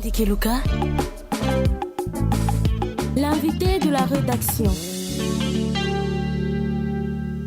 Dikeluka, l'invité de la rédaction.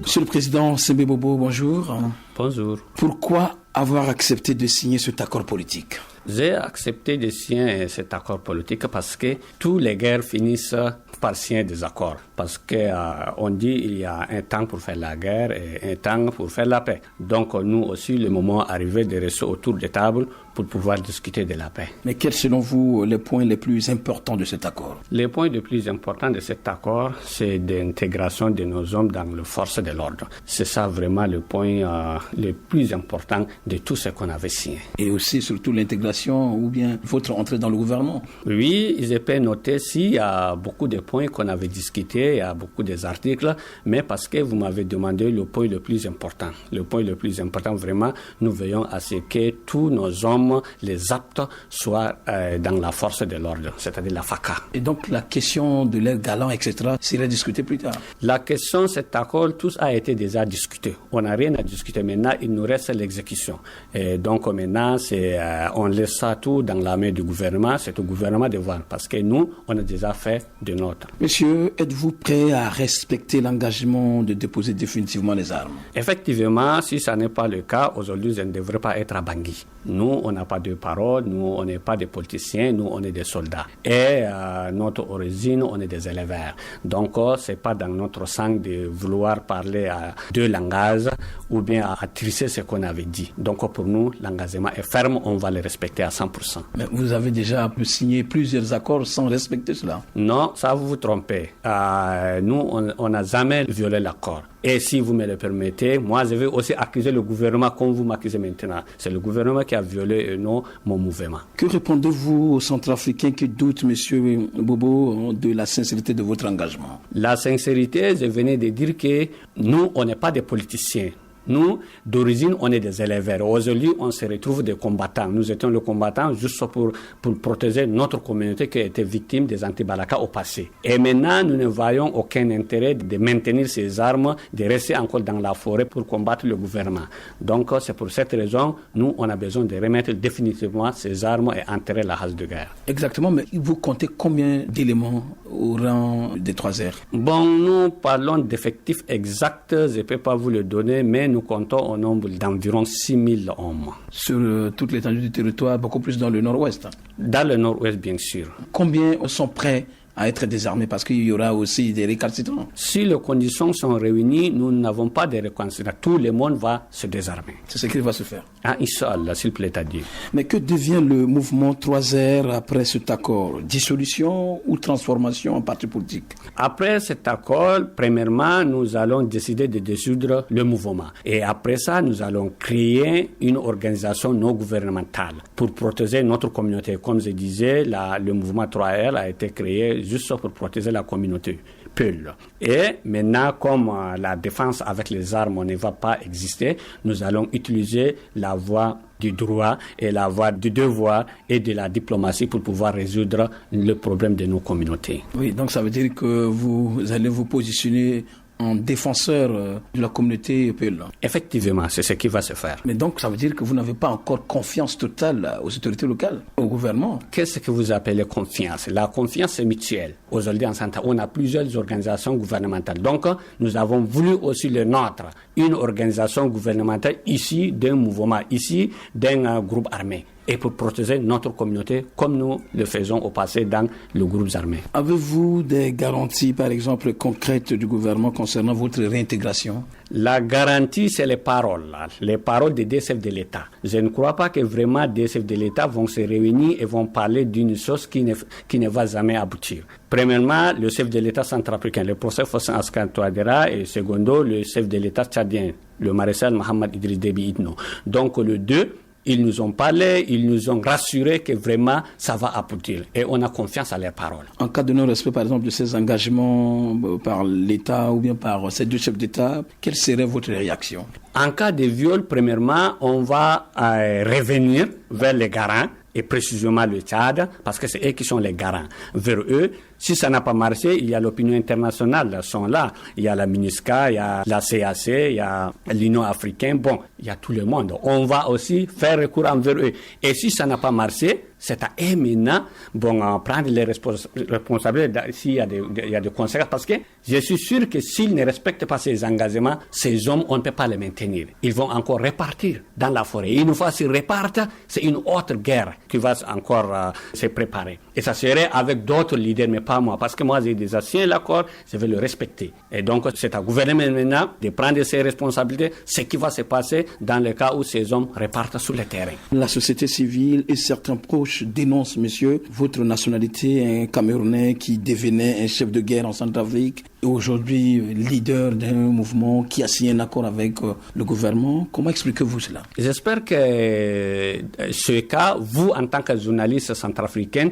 Monsieur le Président Sembe Bobo, bonjour. Bonjour. Pourquoi avoir accepté de signer cet accord politique ? J'ai accepté de signer cet accord politique parce que toutes les guerres finissent par signer des accords. Parce qu'on dit qu'il y a un temps pour faire la guerre et un temps pour faire la paix. Donc nous aussi, le moment est arrivé de rester autour des tables pour pouvoir discuter de la paix. Mais quels selon vous les points les plus importants de cet accord ? Les points les plus importants de cet accord, c'est l'intégration de nos hommes dans les forces de l'ordre. C'est ça vraiment le point le plus important de tout ce qu'on avait signé. Et aussi surtout l'intégration ou bien votre entrée dans le gouvernement ? Oui, je peux noter s'il y a beaucoup de points qu'on avait discutés, il y a beaucoup d'articles, mais parce que vous m'avez demandé le point le plus important. Le point le plus important, vraiment, nous veillons à ce que tous nos hommes, les aptes, soient dans la force de l'ordre, c'est-à-dire la FACA. Et donc la question de l'air galant, etc., sera discutée plus tard ? La question, cet accord, tout a été déjà discuté. On n'a rien à discuter. Maintenant, il nous reste l'exécution. Et donc maintenant, on laisse ça tout dans la main du gouvernement. C'est au gouvernement de voir, parce que nous, on a déjà fait de notre. Monsieur, êtes-vous prêt à respecter l'engagement de déposer définitivement les armes ? Effectivement, si ça n'est pas le cas, aujourd'hui, je ne devrais pas être à Bangui. Nous, on n'a pas de parole, nous, on n'est pas des politiciens, nous, on est des soldats. Et notre origine, on est des éleveurs. Donc, c'est pas dans notre sang de vouloir parler à deux langages ou bien à trisser ce qu'on avait dit. Donc, pour nous, l'engagement est ferme, on va le respecter à 100%. Mais vous avez déjà signé plusieurs accords sans respecter cela ? Non, ça vous vous trompez. Nous, on n'a jamais violé l'accord. Et si vous me le permettez, moi, je vais aussi accuser le gouvernement comme vous m'accusez maintenant. C'est le gouvernement qui a violé et non mon mouvement. Que répondez-vous aux Centrafricains qui doutent, monsieur Bobo, de la sincérité de votre engagement ? La sincérité, je venais de dire que nous, on n'est pas des politiciens. Nous, d'origine, on est des éleveurs. Aujourd'hui, on se retrouve des combattants. Nous étions les combattants juste pour protéger notre communauté qui a été victime des anti-Balaka au passé. Et maintenant, nous ne voyons aucun intérêt de maintenir ces armes, de rester encore dans la forêt pour combattre le gouvernement. Donc, c'est pour cette raison, nous, on a besoin de remettre définitivement ces armes et enterrer la hache de guerre. Exactement, mais vous comptez combien d'éléments au rang des 3R ? Bon, nous parlons d'effectifs exacts, je ne peux pas vous le donner, mais nous comptons au nombre d'environ 6 000 hommes. Sur toute l'étendue du territoire, beaucoup plus dans le nord-ouest ? Dans le nord-ouest, bien sûr. Combien sont prêts à être désarmés, parce qu'il y aura aussi des récalcitrants? Si les conditions sont réunies, nous n'avons pas de récalcitrants. Tout le monde va se désarmer. C'est ce qui va se faire. Ah, Inch'Allah, s'il plaît à Dieu. Mais que devient le mouvement 3R après cet accord? Dissolution ou transformation en parti politique? Après cet accord, premièrement, nous allons décider de dissoudre le mouvement. Et après ça, nous allons créer une organisation non gouvernementale pour protéger notre communauté. Comme je disais, le mouvement 3R a été créé juste pour protéger la communauté Peul. Et maintenant, comme la défense avec les armes ne va pas exister, nous allons utiliser la voie du droit et la voie du devoir et de la diplomatie pour pouvoir résoudre le problème de nos communautés. Oui, donc ça veut dire que vous allez vous positionner en défenseur de la communauté Peul. Effectivement, c'est ce qui va se faire. Mais donc ça veut dire que vous n'avez pas encore confiance totale aux autorités locales, au gouvernement? Qu'est-ce que vous appelez confiance? La confiance est mutuelle. Aujourd'hui en Santa, on a plusieurs organisations gouvernementales. Donc nous avons voulu aussi le nôtre, une organisation gouvernementale ici d'un mouvement, ici d'un groupe armé. Et pour protéger notre communauté comme nous le faisons au passé dans le groupe armé. Avez-vous des garanties, par exemple, concrètes du gouvernement concernant votre réintégration? La garantie, c'est les paroles des deux chefs de l'État. Je ne crois pas que vraiment des chefs de l'État vont se réunir et vont parler d'une chose qui ne va jamais aboutir. Premièrement, le chef de l'État centrafricain, le professeur Fossé Askan Touadéra, et secondo, le chef de l'État tchadien, le maréchal Mohamed Idriss Déby Itno. Donc, les deux, ils nous ont parlé, ils nous ont rassuré que vraiment ça va aboutir et on a confiance à leurs paroles. En cas de non-respect, par exemple, de ces engagements par l'État ou bien par ces deux chefs d'État, quelle serait votre réaction? En cas de viol, premièrement, on va revenir vers les garants et précisément le Tchad, parce que c'est eux qui sont les garants. Vers eux, si ça n'a pas marché, il y a l'opinion internationale, ils sont là. Il y a la MINUSCA, il y a la CAC, il y a l'Union africaine, bon, il y a tout le monde. On va aussi faire recours envers eux. Et si ça n'a pas marché, C'est à eux maintenant prendre les responsabilités s'il y a des conséquences. Parce que je suis sûr que s'ils ne respectent pas ces engagements, ces hommes, on ne peut pas les maintenir. Ils vont encore repartir dans la forêt. Et une fois qu'ils repartent, c'est une autre guerre qui va encore se préparer. Et ça serait avec d'autres leaders, mais pas moi. Parce que moi, j'ai déjà signé l'accord, je vais le respecter. Et donc, c'est à gouvernement maintenant de prendre ses responsabilités, ce qui va se passer dans le cas où ces hommes repartent sur le terrain. La société civile et certains proches dénoncent, monsieur, votre nationalité, un Camerounais qui devenait un chef de guerre en Centrafrique et aujourd'hui leader d'un mouvement qui a signé un accord avec le gouvernement. Comment expliquez-vous cela? J'espère que ce cas, vous, en tant que journaliste centrafricain,